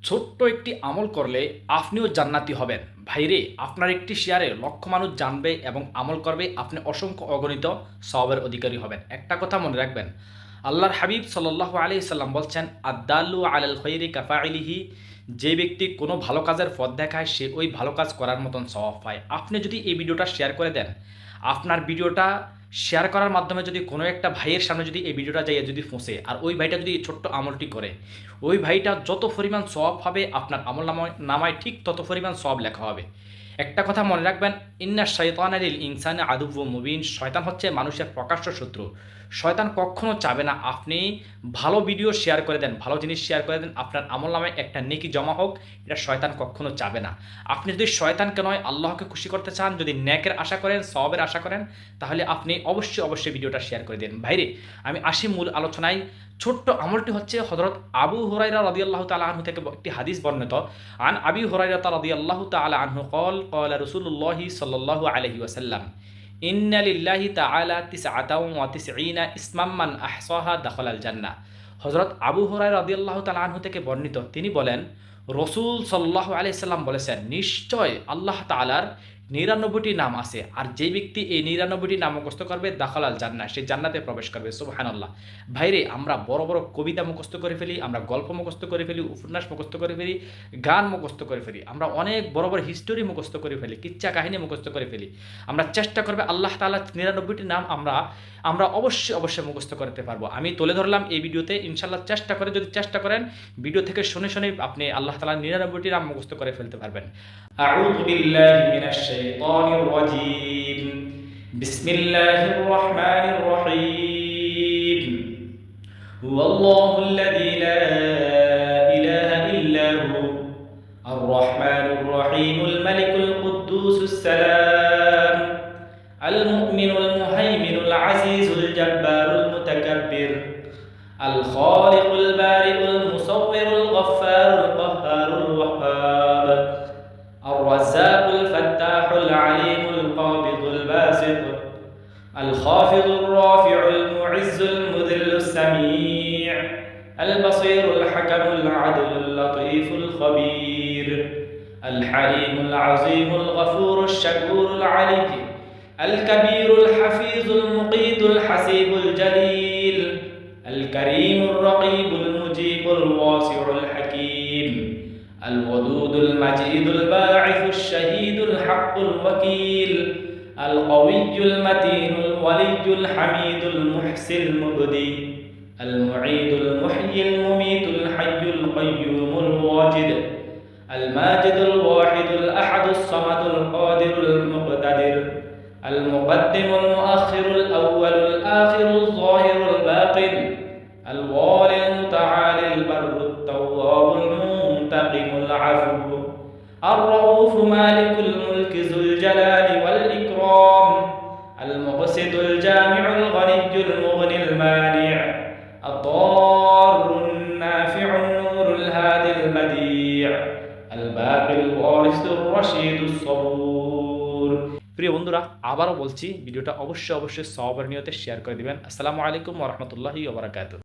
ছোট্ট একটি আমল করলে আপনিও জান্নাতি হবেন। ভাইরে, আপনার একটি শেয়ারে লক্ষ মানুষ জানবে এবং আমল করবে, আপনি অসংখ্য অগণিত সওয়াবের অধিকারী হবেন। একটা কথা মনে রাখবেন, আল্লাহর হাবিব সাল্লাল্লাহু আলাইহি সাল্লাম বলছেন, আদ্দাল্লু আলাল খৈরি কাফাইলিহি, যে ব্যক্তি কোনো ভালো কাজের পথ দেখায় সে ওই ভালো কাজ করার মতন সওয়াব পায়। আপনি যদি এই ভিডিওটা শেয়ার করে দেন, আপনার ভিডিওটা শেয়ার করার মাধ্যমে যদি কোনো একটা ভাইয়ের সামনে যদি এই ভিডিওটা যাইয়ে যদি পৌঁছে, আর ওই ভাইটা যদি এই ছোট্ট আমলটি করে, ওই ভাইটা যত পরিমাণ সওয়াব হবে আপনার আমল নামায় ঠিক তত পরিমাণ সওয়াব লেখা হবে। একটা কথা মনে রাখবেন, ইন্না শাইতানা লিল ইনসানি আদুওয়ুম মুবিন, শয়তান হচ্ছে মানুষের প্রকাশ্য শত্রু। শয়তান কখনো চাবে না আপনি ভালো ভিডিও শেয়ার করে দেন, ভালো জিনিস শেয়ার করে দেন, আপনার আমল নামায় একটা নেকি জমা হোক, এটা শয়তান কখনো চাবে না। আপনি যদি শয়তানকে নয় আল্লাহকে খুশি করতে চান, যদি নেকের আশা করেন, সওয়াবের আশা করেন, তাহলে আপনি অবশ্যই ভিডিওটা শেয়ার করে দিন। ভাইরে, আমি আসি মূল আলোচনায়। ছোট্ট আমলটি হচ্ছে হযরত আবু হুরায়রা রাদিয়াল্লাহু তাআলা আনহু থেকে একটি হাদিস বর্ণিত। আন আবি হুরায়রা রাদিয়াল্লাহু তাআলা আনহু قال قال رسول الله صلى الله عليه وسلم إن لله تعالى 99 اسما من أحصاها دخل الجنة। হযরত আবু হুরায়রা রাদিয়াল্লাহু তাআলা আনহু থেকে বর্ণিত, তিনি বলেন, রাসূল সাল্লাল্লাহু আলাইহি সাল্লাম বলেছেন, নিশ্চয় আল্লাহ তাআলার ৯৯টি নাম আছে, আর যে ব্যক্তি এই ৯৯টি নাম মুখস্থ করবে দাখালাল জান্নাহ, সে জান্নাতে প্রবেশ করবে। সুবহানাল্লাহ। ভাইরে, আমরা বড় বড় কবিতা মুখস্থ করে ফেলি, আমরা গল্প মুখস্থ করে ফেলি, উপন্যাস মুখস্থ করে ফেলি, গান মুখস্থ করে ফেলি, আমরা অনেক বড় বড় হিস্টোরি মুখস্থ করে ফেলি, কিচ্ছা কাহিনী মুখস্থ করে ফেলি। আমরা চেষ্টা করবে আল্লাহ তাআলার ৯৯টি নাম আমরা অবশ্যই মুখস্থ করতে পারবো। আমি তুলে ধরলাম এই ভিডিওতে, ইনশাআল্লাহ যদি চেষ্টা করেন ভিডিও থেকে শুনে আপনি আল্লাহ তাআলার ৯৯টি নাম মুখস্থ করে ফেলতে পারবেন। আউযু বিল্লাহি মিনাশ শাইতানির রাজীম। বিসমিল্লাহির রহমানির রহিম। হুয়াল্লাহুল্লাযী লা ইলাহা ইল্লা হু আর রহমানুর রহিমুল মালিকুল কুদ্দুসুস সালাম আল মুমিনুল মুহাইমিনুল আজিজুল জাব্বারুল মুতাকাব্বির আল খালিকুল বারিউল মুসাওwirul গফফারুল কাহ্হারুল ওয়াহ্হাব আর রাজ্জাকুল ফাত্তাহুল আলিমুল কাবিদুল বাসিত আল খাফিদুর রাফিউল মুইজ্জুল মুযিল্লুস সামি' আল বাসীরুল হাকামুল আদলুল লতীফুল খবীর আল হালিমুল আযীমুল গফুরুশ শাকুরুল আলী الكبير الحفيظ المقيت الحسيب الجليل الكريم الرقيب المجيب الواسع الحكيم الودود المجيد الباعث الشهيد الحق الوكيل القوي المتين الولي الحميد المحسن المبدي المعيد المحيي المميت الحي القيوم الواجد الماجد الواحد الأحد الصمد القادر المقتدر المقدم المؤخر الأول الآخر الظاهر الباطن الوالي المتعالي البر التواب المنتقم العفو الرؤوف مالك الملك ذو الجلال والإكرام المقسط الجامع الغني المغني المانع الضار النافع النور الهادي البديع الباقي الوارث الرشيد الصبور। প্রিয় বন্ধুরা, আবারও বলছি, ভিডিওটা অবশ্যই সওয়াবের নিয়তে শেয়ার করে দিবেন। আসসালামু আলাইকুম ওয়া রাহমাতুল্লাহি ওয়া বারাকাতুহু।